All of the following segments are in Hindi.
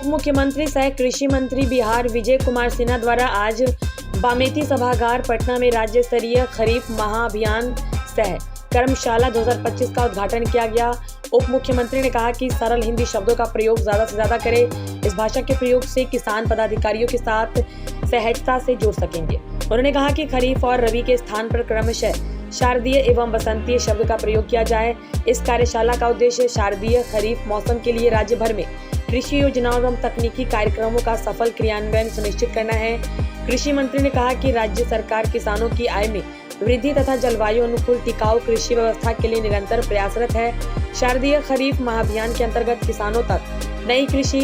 उप मुख्यमंत्री सह कृषि मंत्री बिहार विजय कुमार सिन्हा द्वारा आज बामेती सभागार पटना में राज्य स्तरीय खरीफ महाअभियान सह कर्मशाला 2025 का उद्घाटन किया गया। उप मुख्यमंत्री ने कहा कि सरल हिंदी शब्दों का प्रयोग ज्यादा से ज्यादा करें। इस भाषा के प्रयोग से किसान पदाधिकारियों के साथ सहजता से जुड़ सकेंगे। उन्होंने कहा कि खरीफ और रबी के स्थान पर क्रमशः शारदीय एवं बसंतीय शब्द का प्रयोग किया जाए। इस कार्यशाला का उद्देश्य शारदीय खरीफ मौसम के लिए राज्य भर में कृषि योजनाओं एवं तकनीकी कार्यक्रमों का सफल क्रियान्वयन सुनिश्चित करना है। कृषि मंत्री ने कहा कि राज्य सरकार किसानों की आय में वृद्धि तथा जलवायु अनुकूल टिकाऊ कृषि व्यवस्था के लिए निरंतर प्रयासरत है। शारदीय खरीफ महाअभियान के अंतर्गत किसानों तक नई कृषि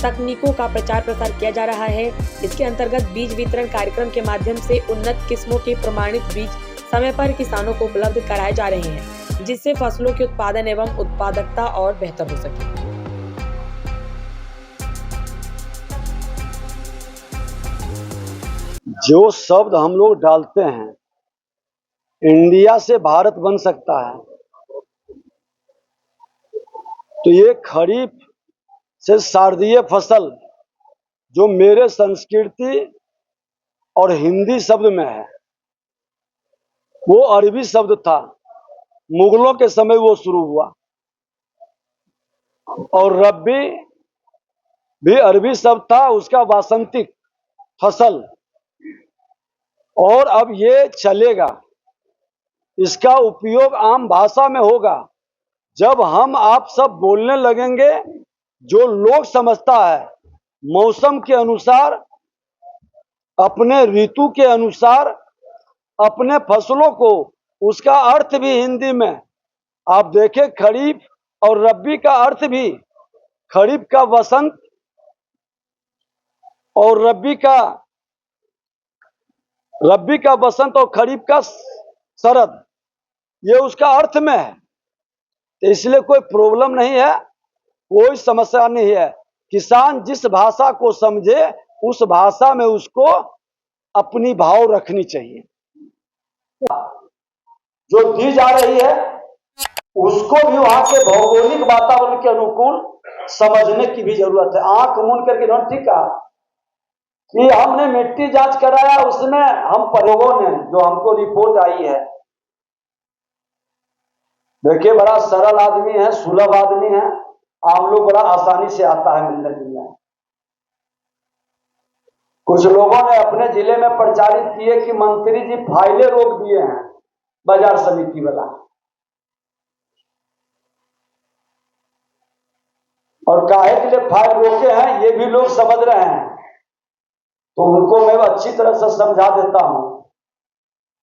तकनीकों का प्रचार प्रसार किया जा रहा है। इसके अंतर्गत बीज वितरण कार्यक्रम के माध्यम से उन्नत किस्मों के प्रमाणित बीज समय पर किसानों को उपलब्ध कराए जा रहे हैं, जिससे फसलों के उत्पादन एवं उत्पादकता और बेहतर हो सके। जो शब्द हम लोग डालते हैं, इंडिया से भारत बन सकता है, तो ये खरीफ से शारदीय फसल जो मेरे संस्कृति और हिंदी शब्द में है, वो अरबी शब्द था। मुगलों के समय वो शुरू हुआ। और रबी भी अरबी शब्द था, उसका वासंतिक फसल। और अब ये चलेगा, इसका उपयोग आम भाषा में होगा जब हम आप सब बोलने लगेंगे। जो लोग समझता है मौसम के अनुसार, अपने ऋतु के अनुसार अपने फसलों को, उसका अर्थ भी हिंदी में आप देखें। खरीफ और रबी का अर्थ भी, खरीफ का वसंत और रबी का वसंत और खरीफ का शरद, ये उसका अर्थ में है। तो इसलिए कोई प्रॉब्लम नहीं है, कोई समस्या नहीं है। किसान जिस भाषा को समझे उस भाषा में उसको अपनी भाव रखनी चाहिए। जो दी जा रही है उसको भी वहां के भौगोलिक वातावरण के अनुकूल समझने की भी जरूरत है। आंख मूंद करके ठीक है कि हमने मिट्टी जांच कराया, उसमें हम प्रयोगों ने जो हमको रिपोर्ट आई है, देखिए बड़ा सरल आदमी है, सुलभ आदमी है, आम लोग बड़ा आसानी से आता है मिलने जुलने। कुछ लोगों ने अपने जिले में प्रचारित किए कि मंत्री जी फाइलें रोक दिए हैं बाजार समिति वाला, और काहे के लिए फाइल रोके हैं ये भी लोग समझ रहे हैं। तो उनको मैं अच्छी तरह से समझा देता हूं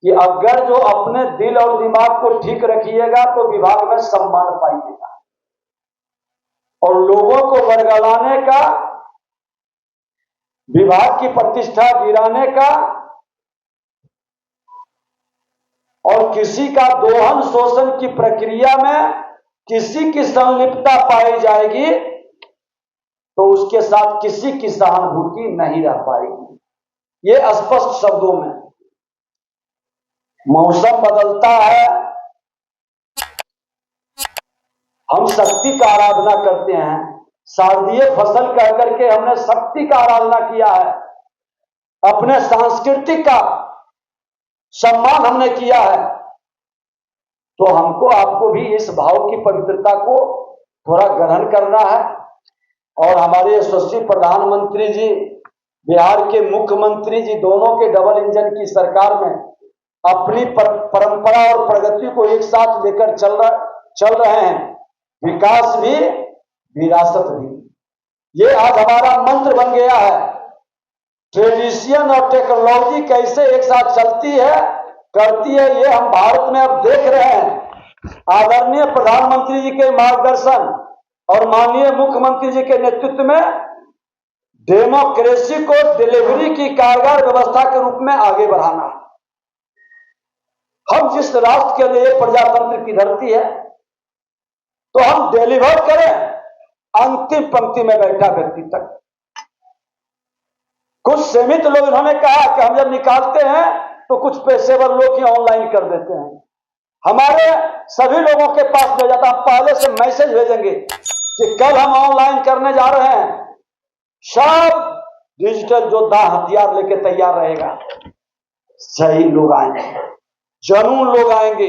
कि अगर जो अपने दिल और दिमाग को ठीक रखिएगा तो विभाग में सम्मान पाइएगा, और लोगों को बरगलाने का, विभाग की प्रतिष्ठा गिराने का और किसी का दोहन शोषण की प्रक्रिया में किसी की संलिप्तता पाई जाएगी तो उसके साथ किसी की सहानुभूति नहीं रह पाएगी। ये स्पष्ट शब्दों में। मौसम बदलता है, हम शक्ति का आराधना करते हैं। शारदीय फसल कह करके हमने शक्ति का आराधना किया है, अपने सांस्कृतिक का सम्मान हमने किया है। तो हमको आपको भी इस भाव की पवित्रता को थोड़ा ग्रहण करना है। और हमारे यशस्वी प्रधानमंत्री जी, बिहार के मुख्यमंत्री जी, दोनों के डबल इंजन की सरकार में अपनी परंपरा और प्रगति को एक साथ लेकर चल रहे हैं। विकास भी, विरासत भी। ये आज हमारा मंत्र बन गया है। ट्रेडिशन और टेक्नोलॉजी कैसे एक साथ चलती है, करती है, ये हम भारत में अब देख रहे हैं। आदरणीय प्रधानमंत्री जी के मार्गदर्शन और माननीय मुख्यमंत्री जी के नेतृत्व में डेमोक्रेसी को डिलीवरी की कारगर व्यवस्था के रूप में आगे बढ़ाना है। हम जिस राष्ट्र के लिए प्रजातंत्र की धरती है, तो हम डिलीवर करें अंतिम पंक्ति में बैठा व्यक्ति तक। कुछ सीमित लोग इन्होंने कहा कि हम जब निकालते हैं तो कुछ पेशेवर लोग ही ऑनलाइन कर देते हैं। हमारे सभी लोगों के पास भेजा था, पहले से मैसेज भेजेंगे कि कल हम ऑनलाइन करने जा रहे हैं, सब डिजिटल योद्धा हथियार लेके तैयार रहेगा। सही लोग आएंगे, जनून लोग आएंगे,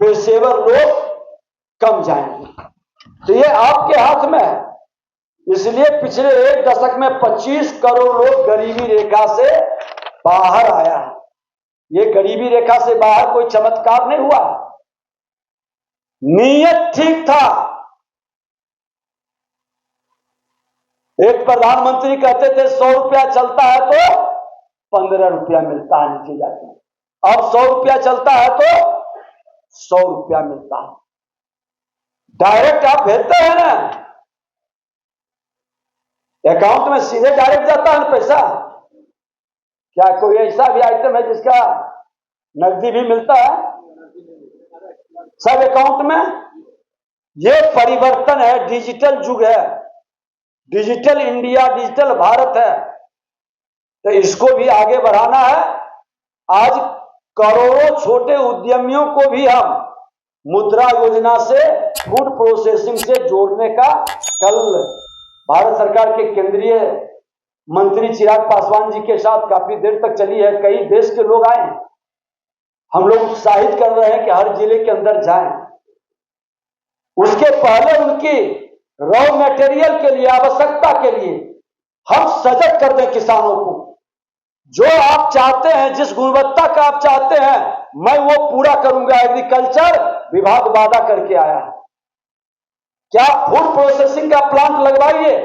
पेशेवर लोग कम जाएंगे। तो ये आपके हाथ में है। इसलिए पिछले एक दशक में 25 करोड़ लोग गरीबी रेखा से बाहर आया है। ये गरीबी रेखा से बाहर कोई चमत्कार नहीं हुआ, नीयत ठीक था। एक प्रधानमंत्री कहते थे 100 रुपया चलता है तो 15 रुपया मिलता है नीचे जाके, अब 100 रुपया चलता है तो 100 रुपया मिलता है। डायरेक्ट आप भेजते हैं ना, अकाउंट में सीधे डायरेक्ट जाता है ना पैसा। क्या कोई ऐसा भी आइटम है जिसका नकदी भी मिलता है? सब अकाउंट में। ये परिवर्तन है, डिजिटल युग है, डिजिटल इंडिया, डिजिटल भारत है, तो इसको भी आगे बढ़ाना है। आज करोड़ों छोटे उद्यमियों को भी हम मुद्रा योजना से, फूड प्रोसेसिंग से जोड़ने का कल भारत सरकार के केंद्रीय मंत्री चिराग पासवान जी के साथ काफी देर तक चली है। कई देश के लोग आए हैं, हम लोग उत्साहित कर रहे हैं कि हर जिले के अंदर जाएं। उसके पहले उनकी रॉ मटेरियल के लिए, आवश्यकता के लिए हम सजग कर दें किसानों को। जो आप चाहते हैं, जिस गुणवत्ता का आप चाहते हैं, मैं वो पूरा करूंगा। एग्रीकल्चर विभाग वादा करके आया है। क्या फूड प्रोसेसिंग का प्लांट लगवाइए,